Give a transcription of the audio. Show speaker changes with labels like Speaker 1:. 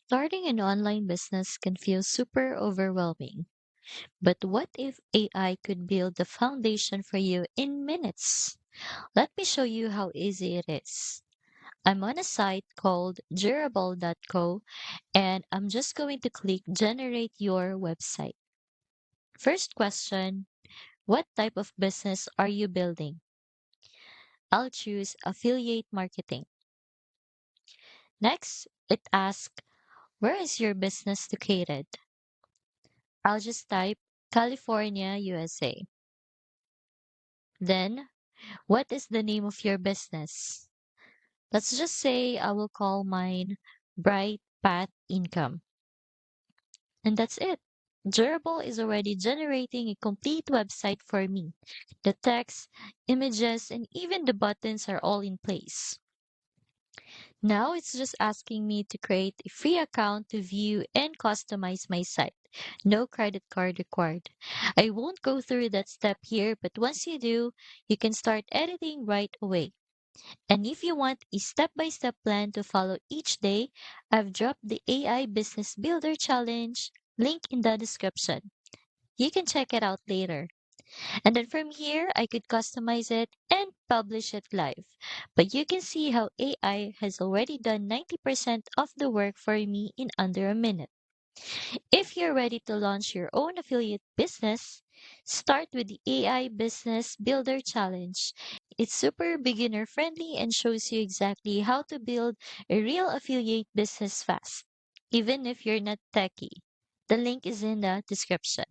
Speaker 1: Starting an online business can feel super overwhelming. But what if AI could build the foundation for you in minutes? Let me show you how easy it is. I'm on a site called durable.co and I'm just going to click generate your website. First question, what type of business are you building? I'll choose affiliate marketing. Next, it asks, where is your business located? I'll just type California, USA. Then, what is the name of your business? Let's just say I will call mine Bright Path Income. And that's it. Durable is already generating a complete website for me. The text, images, and even the buttons are all in place. Now it's just asking me to create a free account to view and customize my site. No credit card required. I won't go through that step here, but once you do, you can start editing right away. And if you want a step-by-step plan to follow each day, I've dropped the AI Business Builder Challenge link in the description. You can check it out later. And then from here, I could customize it and publish it live. But you can see how AI has already done 90% of the work for me in under a minute. If you're ready to launch your own affiliate business, start with the AI Business Builder Challenge. It's super beginner friendly and shows you exactly how to build a real affiliate business fast, even if you're not techie. The link is in the description.